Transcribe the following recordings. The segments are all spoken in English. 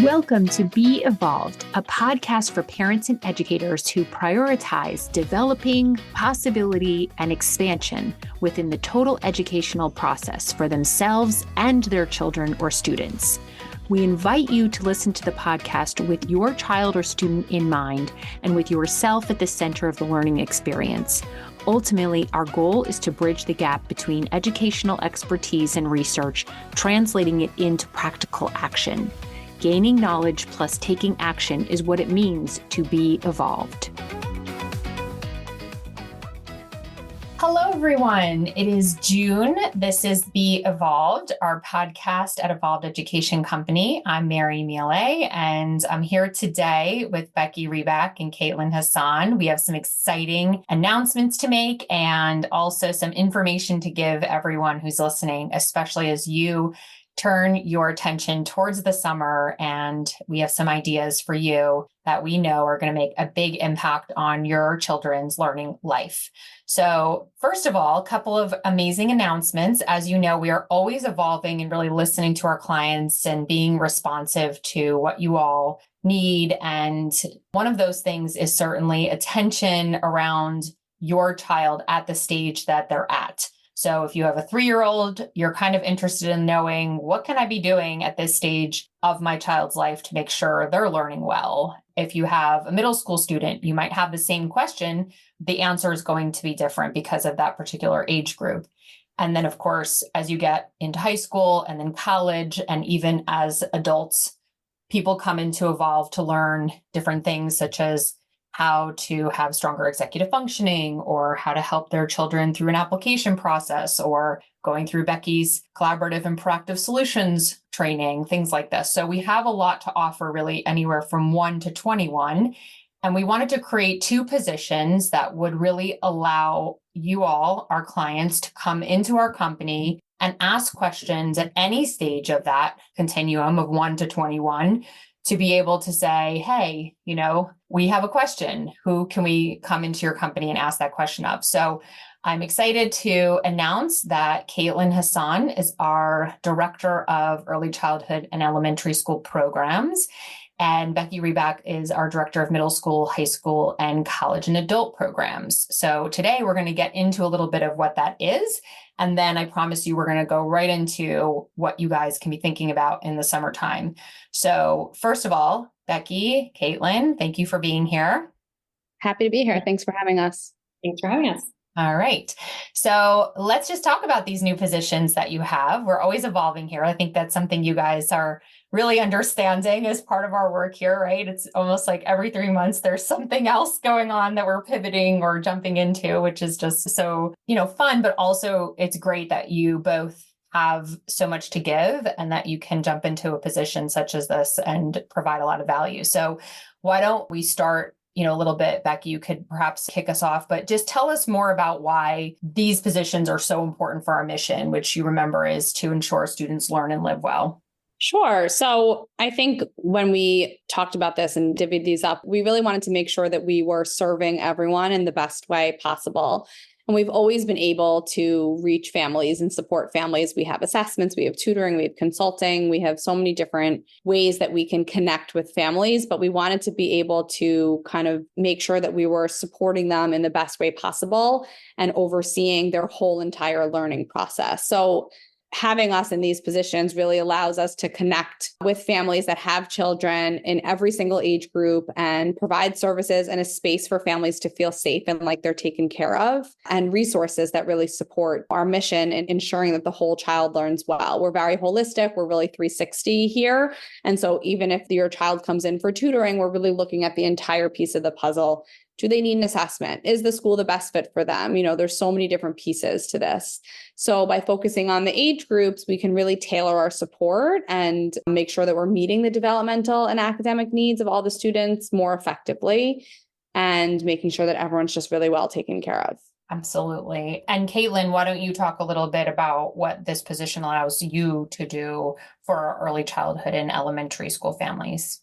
Welcome to Be Evolved, a podcast for parents and educators who prioritize developing possibility and expansion within the total educational process for themselves and their children or students. We invite you to listen to the podcast with your child or student in mind and with yourself at the center of the learning experience. Ultimately, our goal is to bridge the gap between educational expertise and research, translating it into practical action. Gaining knowledge plus taking action is what it means to be evolved. Hello, everyone. It is June. This is Be Evolved, our podcast at Evolved Education Company. I'm Mary Miele, and I'm here today with Becky, Reback, and Hasson. We have some exciting announcements to make and also some information to give everyone who's listening, especially as you turn your attention towards the summer, and we have some ideas for you that we know are going to make a big impact on your children's learning life. So first of all, a couple of amazing announcements. As you know, we are always evolving and really listening to our clients and being responsive to what you all need. And one of those things is certainly attention around your child at the stage that they're at. So if you have a 3-year-old, you're kind of interested in knowing, what can I be doing at this stage of my child's life to make sure they're learning well? If you have a middle school student, you might have the same question. The answer is going to be different because of that particular age group. And then, of course, as you get into high school and then college, and even as adults, people come into Evolve to learn different things, such as how to have stronger executive functioning, or how to help their children through an application process, or going through Becky's collaborative and proactive solutions training, things like this. So we have a lot to offer, really anywhere from 1 to 21. And we wanted to create 2 positions that would really allow you all, our clients, to come into our company and ask questions at any stage of that continuum of 1 to 21, to be able to say, hey, we have a question. Who can we come into your company and ask that question of? So I'm excited to announce that Hasson is our Director of Early Childhood and Elementary School Programs. And Becky Reback is our Director of Middle School, High School, and College and Adult Programs. So today we're going to get into a little bit of what that is. And then I promise you, we're going to go right into what you guys can be thinking about in the summertime. So first of all, Becky, Caitlin, thank you for being here. Happy to be here. Thanks for having us. Thanks for having us. All right. So let's just talk about these new positions that you have. We're always evolving here. I think that's something you guys are really understanding as part of our work here, right? It's almost like every 3 months, there's something else going on that we're pivoting or jumping into, which is just so, fun, but also it's great that you both have so much to give and that you can jump into a position such as this and provide a lot of value. So why don't we start a little bit? Becky, you could perhaps kick us off, but just tell us more about why these positions are so important for our mission, which you remember is to ensure students learn and live well. Sure. So I think when we talked about this and divvied these up, we really wanted to make sure that we were serving everyone in the best way possible. And we've always been able to reach families and support families. We have assessments, we have tutoring, we have consulting, we have so many different ways that we can connect with families, but we wanted to be able to kind of make sure that we were supporting them in the best way possible and overseeing their whole entire learning process. So having us in these positions really allows us to connect with families that have children in every single age group and provide services and a space for families to feel safe and like they're taken care of, and resources that really support our mission in ensuring that the whole child learns well. We're very holistic. We're really 360 here. And so even if your child comes in for tutoring, we're really looking at the entire piece of the puzzle. Do they need an assessment? Is the school the best fit for them? There's so many different pieces to this. So by focusing on the age groups, we can really tailor our support and make sure that we're meeting the developmental and academic needs of all the students more effectively, and making sure that everyone's just really well taken care of. Absolutely. And Caitlin, why don't you talk a little bit about what this position allows you to do for early childhood and elementary school families?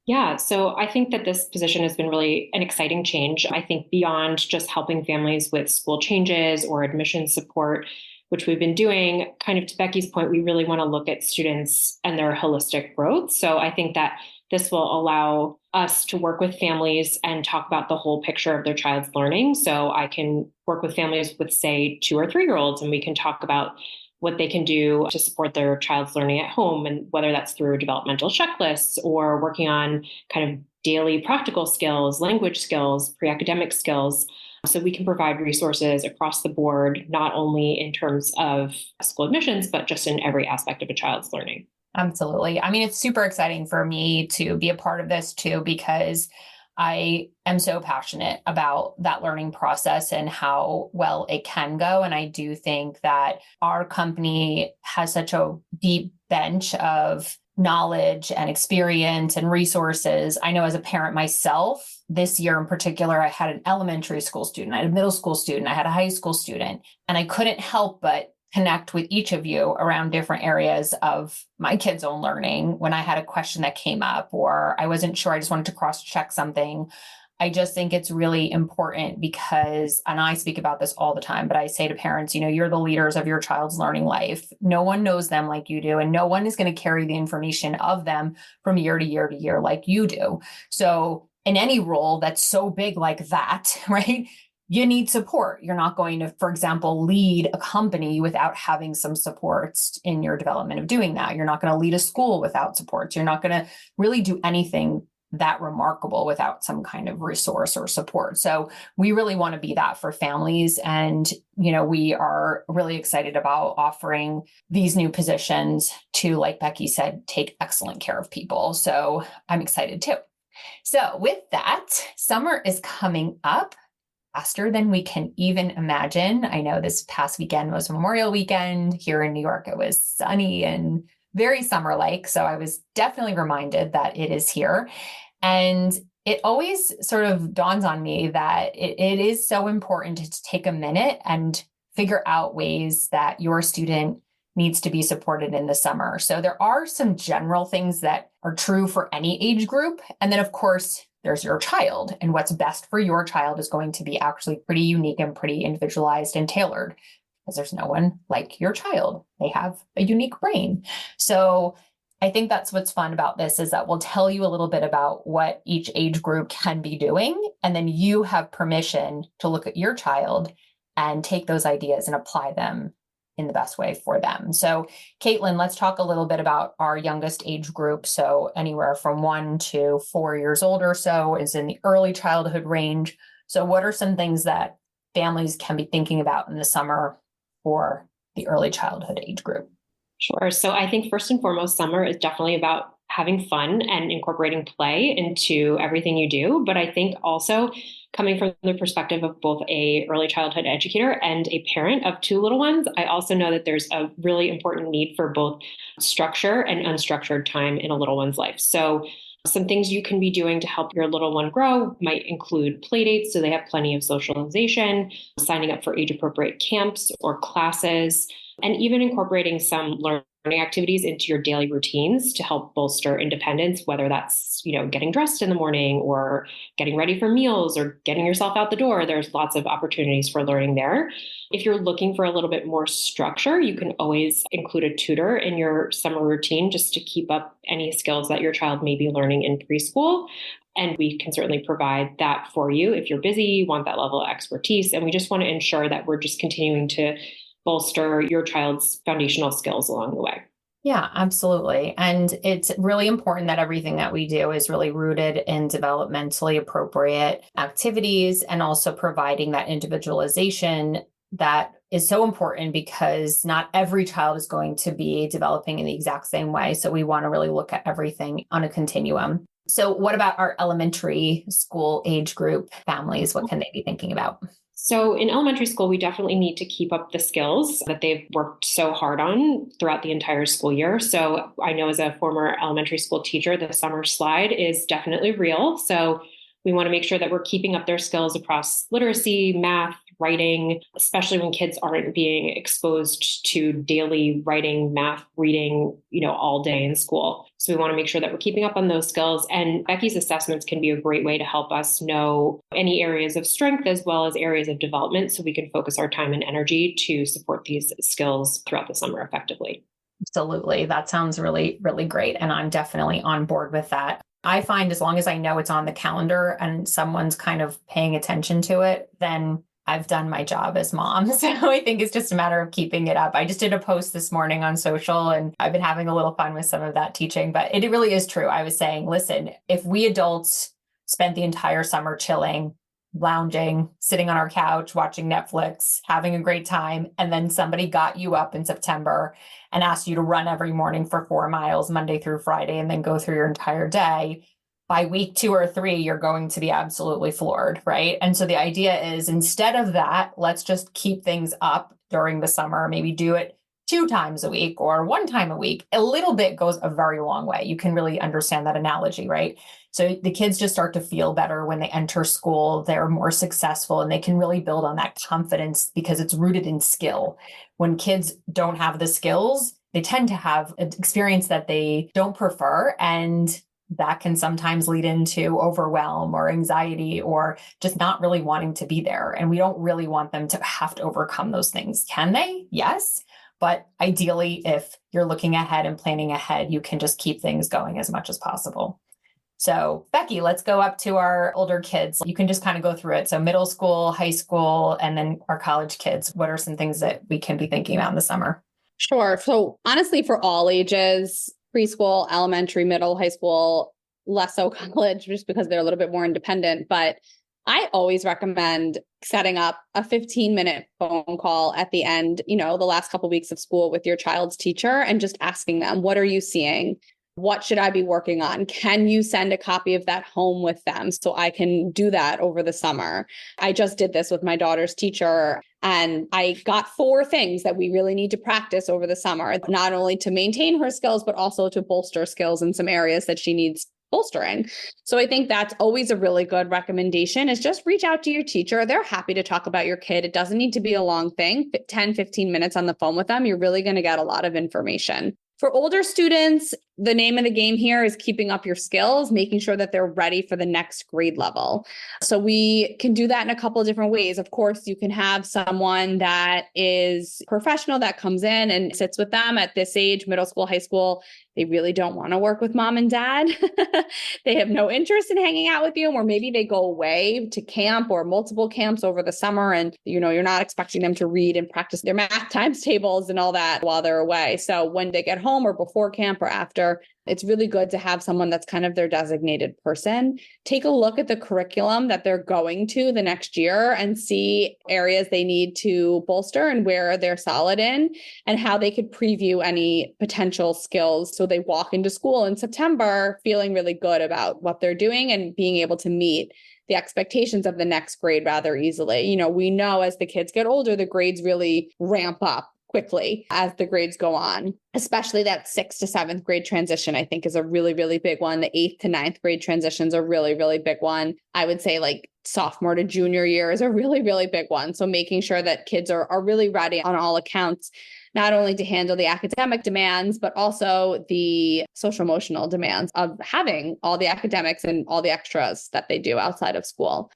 Yeah, so I think that this position has been really an exciting change. I think beyond just helping families with school changes or admission support, which we've been doing, kind of to Becky's point, we really want to look at students and their holistic growth. So I think that this will allow us to work with families and talk about the whole picture of their child's learning. So I can work with families with, say, 2 or 3-year-olds, and we can talk about what they can do to support their child's learning at home, and whether that's through developmental checklists or working on kind of daily practical skills, language skills, pre-academic skills. So we can provide resources across the board, not only in terms of school admissions, but just in every aspect of a child's learning. Absolutely. I mean, it's super exciting for me to be a part of this too, because I am so passionate about that learning process and how well it can go. And I do think that our company has such a deep bench of knowledge and experience and resources. I know as a parent myself, this year in particular, I had an elementary school student, I had a middle school student, I had a high school student, and I couldn't help but connect with each of you around different areas of my kids' own learning. When I had a question that came up or I wasn't sure, I just wanted to cross-check something. I just think it's really important because, and I speak about this all the time, but I say to parents, you're the leaders of your child's learning life. No one knows them like you do, and no one is going to carry the information of them from year to year to year like you do. So in any role that's so big like that, right? You need support. You're not going to, for example, lead a company without having some supports in your development of doing that. You're not going to lead a school without supports. You're not going to really do anything that remarkable without some kind of resource or support. So we really want to be that for families. And, we are really excited about offering these new positions to, like Becky said, take excellent care of people. So I'm excited too. So with that, summer is coming up faster than we can even imagine. I know this past weekend was Memorial Weekend. Here in New York, it was sunny and very summer-like. So I was definitely reminded that it is here. And it always sort of dawns on me that it is so important to take a minute and figure out ways that your student needs to be supported in the summer. So there are some general things that are true for any age group. And then, of course, there's your child, and what's best for your child is going to be actually pretty unique and pretty individualized and tailored, because there's no one like your child. They have a unique brain. So I think that's what's fun about this, is that we'll tell you a little bit about what each age group can be doing, and then you have permission to look at your child and take those ideas and apply them in the best way for them. So Caitlin, let's talk a little bit about our youngest age group. So anywhere from 1 to 4 years old or so is in the early childhood range. So what are some things that families can be thinking about in the summer for the early childhood age group? Sure. So I think first and foremost, summer is definitely about having fun and incorporating play into everything you do. But I think also, coming from the perspective of both a early childhood educator and a parent of 2 little ones, I also know that there's a really important need for both structure and unstructured time in a little one's life. So some things you can be doing to help your little one grow might include play dates, so they have plenty of socialization, signing up for age-appropriate camps or classes, and even incorporating some learning activities into your daily routines to help bolster independence, whether that's, getting dressed in the morning or getting ready for meals or getting yourself out the door. There's lots of opportunities for learning there. If you're looking for a little bit more structure, you can always include a tutor in your summer routine just to keep up any skills that your child may be learning in preschool. And we can certainly provide that for you if you're busy, want that level of expertise. And we just want to ensure that we're just continuing to bolster your child's foundational skills along the way. Yeah, absolutely. And it's really important that everything that we do is really rooted in developmentally appropriate activities, and also providing that individualization that is so important, because not every child is going to be developing in the exact same way. So we want to really look at everything on a continuum. So what about our elementary school age group families? What can they be thinking about? So in elementary school, we definitely need to keep up the skills that they've worked so hard on throughout the entire school year. So I know as a former elementary school teacher, the summer slide is definitely real. So we want to make sure that we're keeping up their skills across literacy, math, writing, especially when kids aren't being exposed to daily writing, math, reading, all day in school. So we want to make sure that we're keeping up on those skills. And Becky's assessments can be a great way to help us know any areas of strength as well as areas of development so we can focus our time and energy to support these skills throughout the summer effectively. Absolutely. That sounds really, really great. And I'm definitely on board with that. I find as long as I know it's on the calendar and someone's kind of paying attention to it, then I've done my job as mom. So I think it's just a matter of keeping it up. I just did a post this morning on social and I've been having a little fun with some of that teaching, but it really is true. I was saying, listen, if we adults spent the entire summer chilling, lounging, sitting on our couch, watching Netflix, having a great time, and then somebody got you up in September and asked you to run every morning for 4 miles, Monday through Friday, and then go through your entire day, by week 2 or 3, you're going to be absolutely floored, right? And so the idea is instead of that, let's just keep things up during the summer, maybe do it 2 times a week or 1 time a week. A little bit goes a very long way. You can really understand that analogy, right? So the kids just start to feel better when they enter school. They're more successful and they can really build on that confidence because it's rooted in skill. When kids don't have the skills, they tend to have an experience that they don't prefer, and that can sometimes lead into overwhelm or anxiety or just not really wanting to be there. And we don't really want them to have to overcome those things. Can they? Yes. But ideally, if you're looking ahead and planning ahead, you can just keep things going as much as possible. So Becky, let's go up to our older kids. You can just kind of go through it. So middle school, high school, and then our college kids. What are some things that we can be thinking about in the summer? Sure. So honestly, for all ages, preschool, elementary, middle, high school, less so college, just because they're a little bit more independent. But I always recommend setting up a 15-minute phone call at the end, the last couple of weeks of school with your child's teacher and just asking them, what are you seeing? What should I be working on? Can you send a copy of that home with them so I can do that over the summer? I just did this with my daughter's teacher, and I got 4 things that we really need to practice over the summer, not only to maintain her skills, but also to bolster skills in some areas that she needs bolstering. So I think that's always a really good recommendation, is just reach out to your teacher. They're happy to talk about your kid. It doesn't need to be a long thing, 10, 15 minutes on the phone with them. You're really going to get a lot of information. For older students, the name of the game here is keeping up your skills, making sure that they're ready for the next grade level. So we can do that in a couple of different ways. Of course, you can have someone that is professional that comes in and sits with them at this age, middle school, high school. They really don't want to work with mom and dad. They have no interest in hanging out with you, or maybe they go away to camp or multiple camps over the summer, and you're not expecting them to read and practice their math times tables and all that while they're away. So when they get home or before camp or after, it's really good to have someone that's kind of their designated person. Take a look at the curriculum that they're going to the next year and see areas they need to bolster and where they're solid in, and how they could preview any potential skills so they walk into school in September feeling really good about what they're doing and being able to meet the expectations of the next grade rather easily. We know as the kids get older, the grades really ramp up quickly as the grades go on, especially that 6th to 7th grade transition, I think is a really, really big one. The 8th to 9th grade transitions are really, really big one. I would say like sophomore to junior year is a really, really big one. So making sure that kids are really ready on all accounts, not only to handle the academic demands, but also the social emotional demands of having all the academics and all the extras that they do outside of school.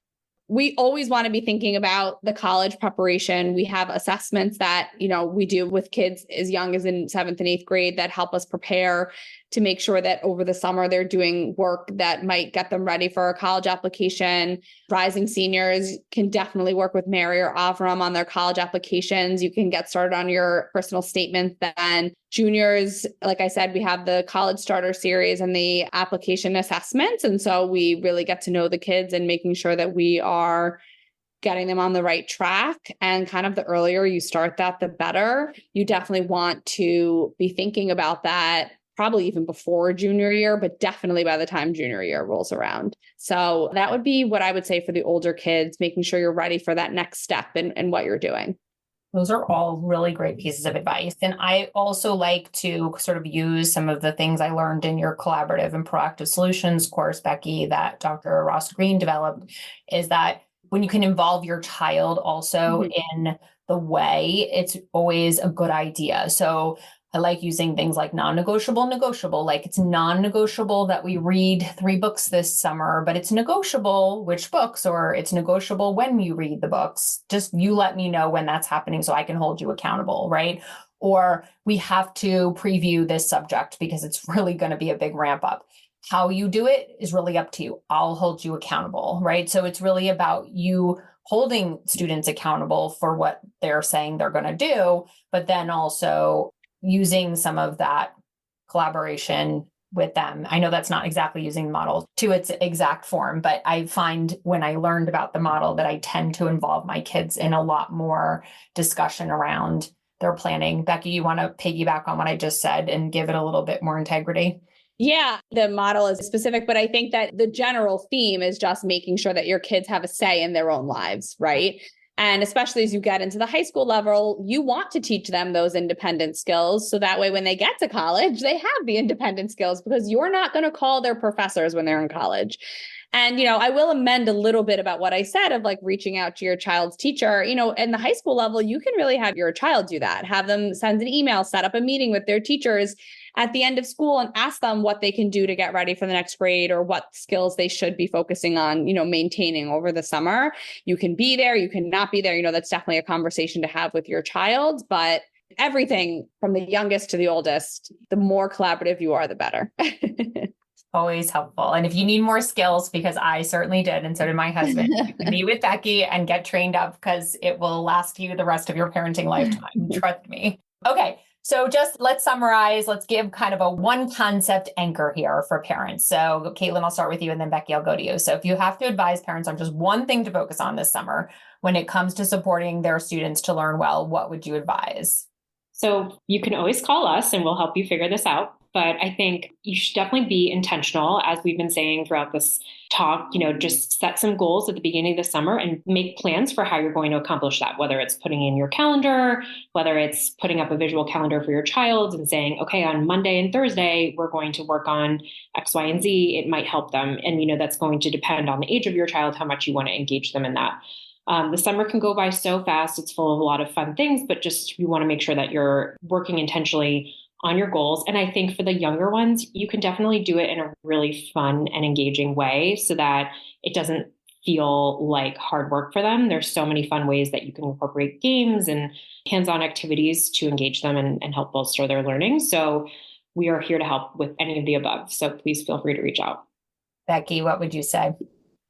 We always want to be thinking about the college preparation. We have assessments that, we do with kids as young as in 7th and 8th grade that help us prepare to make sure that over the summer they're doing work that might get them ready for a college application. Rising seniors can definitely work with Mary or Avram on their college applications. You can get started on your personal statement then. Juniors, like I said, we have the college starter series and the application assessments. And so we really get to know the kids and making sure that we are getting them on the right track. And kind of the earlier you start that, the better. You definitely want to be thinking about that probably even before junior year, but definitely by the time junior year rolls around. So that would be what I would say for the older kids, making sure you're ready for that next step in what you're doing. Those are all really great pieces of advice. And I also like to sort of use some of the things I learned in your collaborative and proactive solutions course, Becky, that Dr. Ross Green developed, is that when you can involve your child also in the way, it's always a good idea. So I like using things like non-negotiable, negotiable. Like it's non-negotiable that we read 3 books this summer, but it's negotiable which books, or it's negotiable when you read the books. Just you let me know when that's happening so I can hold you accountable, right? Or we have to preview this subject because it's really going to be a big ramp up. How you do it is really up to you. I'll hold you accountable, right? So it's really about you holding students accountable for what they're saying they're going to do, but then also using some of that collaboration with them. I know that's not exactly using the model to its exact form, but I find when I learned about the model that I tend to involve my kids in a lot more discussion around their planning. Becky, you want to piggyback on what I just said and give it a little bit more integrity? Yeah, the model is specific, but I think that the general theme is just making sure that your kids have a say in their own lives, right? And especially as you get into the high school level, you want to teach them those independent skills. So that way, when they get to college, they have the independent skills because you're not going to call their professors when they're in college. And, I will amend a little bit about what I said of like reaching out to your child's teacher. In the high school level, you can really have your child do that. Have them send an email, set up a meeting with their teachers at the end of school and ask them what they can do to get ready for the next grade or what skills they should be focusing on, maintaining over the summer. You can be there, you can not be there. That's definitely a conversation to have with your child, but everything from the youngest to the oldest, the more collaborative you are, the better. Always helpful. And if you need more skills, because I certainly did, and so did my husband, you can be with Becky and get trained up because it will last you the rest of your parenting lifetime. Trust me. Okay. So just let's summarize. Let's give kind of a one concept anchor here for parents. So Caitlin, I'll start with you and then Becky, I'll go to you. So if you have to advise parents on just one thing to focus on this summer when it comes to supporting their students to learn well, what would you advise? So you can always call us and we'll help you figure this out. But I think you should definitely be intentional, as we've been saying throughout this talk, just set some goals at the beginning of the summer and make plans for how you're going to accomplish that, whether it's putting in your calendar, whether it's putting up a visual calendar for your child and saying, okay, on Monday and Thursday, we're going to work on X, Y, and Z. It might help them. And, that's going to depend on the age of your child, how much you want to engage them in that. The summer can go by so fast. It's full of a lot of fun things, but just you want to make sure that you're working intentionally on your goals. And I think for the younger ones, you can definitely do it in a really fun and engaging way so that it doesn't feel like hard work for them. There's so many fun ways that you can incorporate games and hands-on activities to engage them and help bolster their learning. So we are here to help with any of the above. So please feel free to reach out. Becky, what would you say?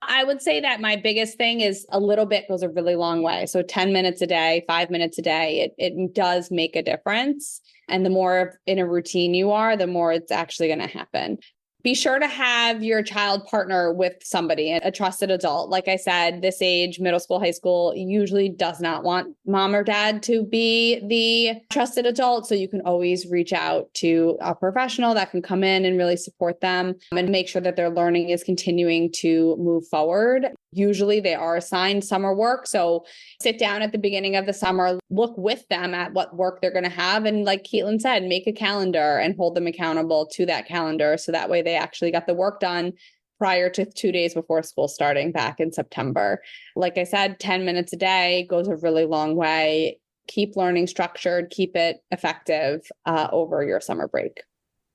I would say that my biggest thing is a little bit goes a really long way. So 10 minutes a day, 5 minutes a day, it does make a difference. And the more in a routine you are, the more it's actually going to happen. Be sure to have your child partner with somebody, a trusted adult. Like I said, this age, middle school, high school, usually does not want mom or dad to be the trusted adult. So you can always reach out to a professional that can come in and really support them and make sure that their learning is continuing to move forward. Usually they are assigned summer work. So sit down at the beginning of the summer, look with them at what work they're going to have. And like Caitlin said, make a calendar and hold them accountable to that calendar. So that way they actually got the work done prior to 2 days before school starting back in September. Like I said, 10 minutes a day goes a really long way. Keep learning structured, keep it effective over your summer break.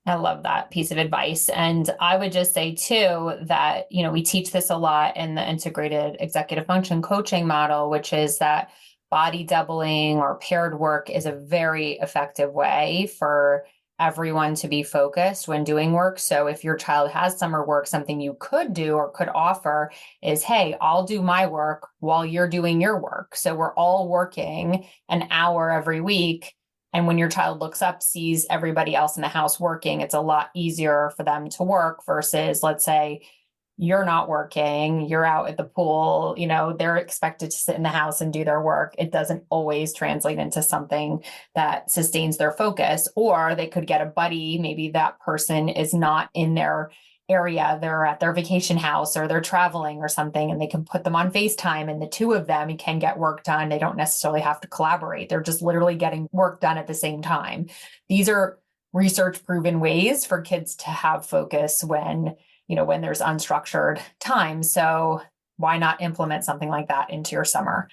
I love that piece of advice. And I would just say too, that, we teach this a lot in the integrated executive function coaching model, which is that body doubling or paired work is a very effective way for everyone to be focused when doing work. So if your child has summer work, something you could do or could offer is, hey, I'll do my work while you're doing your work. So we're all working an hour every week. And when your child looks up, sees everybody else in the house working, it's a lot easier for them to work versus, let's say, you're not working, you're out at the pool, they're expected to sit in the house and do their work. It doesn't always translate into something that sustains their focus. Or they could get a buddy. Maybe that person is not in their area, they're at their vacation house or they're traveling or something, and they can put them on FaceTime and the two of them can get work done. They don't necessarily have to collaborate. They're just literally getting work done at the same time. These are research proven ways for kids to have focus when there's unstructured time. So why not implement something like that into your summer?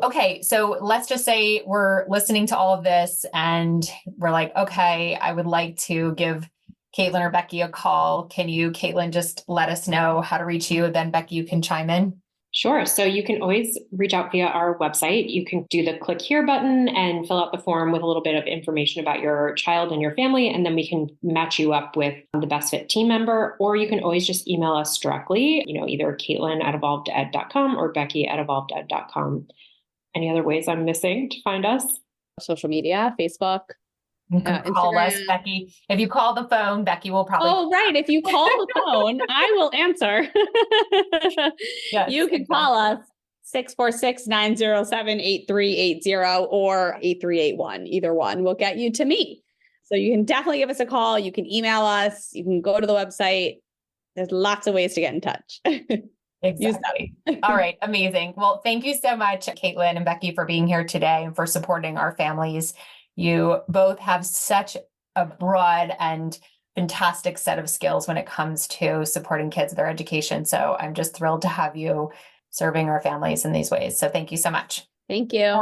Okay, so let's just say we're listening to all of this and we're like, okay, I would like to give Caitlin or Becky a call. Can you, Caitlin, just let us know how to reach you? Then Becky, you can chime in. Sure. So you can always reach out via our website. You can do the click here button and fill out the form with a little bit of information about your child and your family, and then we can match you up with the best fit team member. Or you can always just email us directly, either Caitlin@evolveded.com or Becky@evolveded.com. Any other ways I'm missing to find us? Social media, Facebook. You can call us, Instagram. Becky. If you call the phone, Becky will probably. Oh, right. If you call the phone, I will answer. Yes, you can call us 646-907-8380 or 8381. Either one will get you to me. So you can definitely give us a call. You can email us. You can go to the website. There's lots of ways to get in touch. Exactly. All right. Amazing. Well, thank you so much, Caitlin and Becky, for being here today and for supporting our families. You both have such a broad and fantastic set of skills when it comes to supporting kids in their education. So I'm just thrilled to have you serving our families in these ways. So thank you so much. Thank you.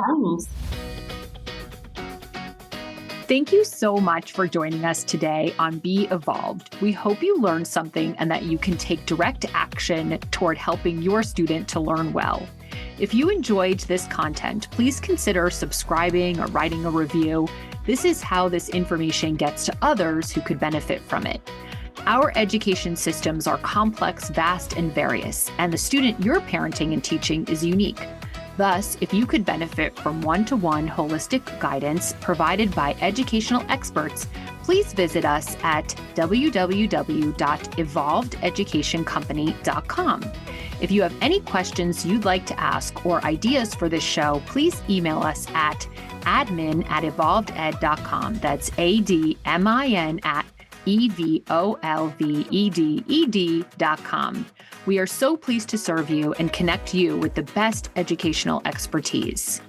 Thank you so much for joining us today on Be Evolved. We hope you learned something and that you can take direct action toward helping your student to learn well. If you enjoyed this content, please consider subscribing or writing a review. This is how this information gets to others who could benefit from it. Our education systems are complex, vast, and various, and the student you're parenting and teaching is unique. Thus, if you could benefit from one-to-one holistic guidance provided by educational experts, please visit us at www.evolvededucationcompany.com. If you have any questions you'd like to ask or ideas for this show, please email us at admin@evolveded.com. That's admin@evolveded.com. We are so pleased to serve you and connect you with the best educational expertise.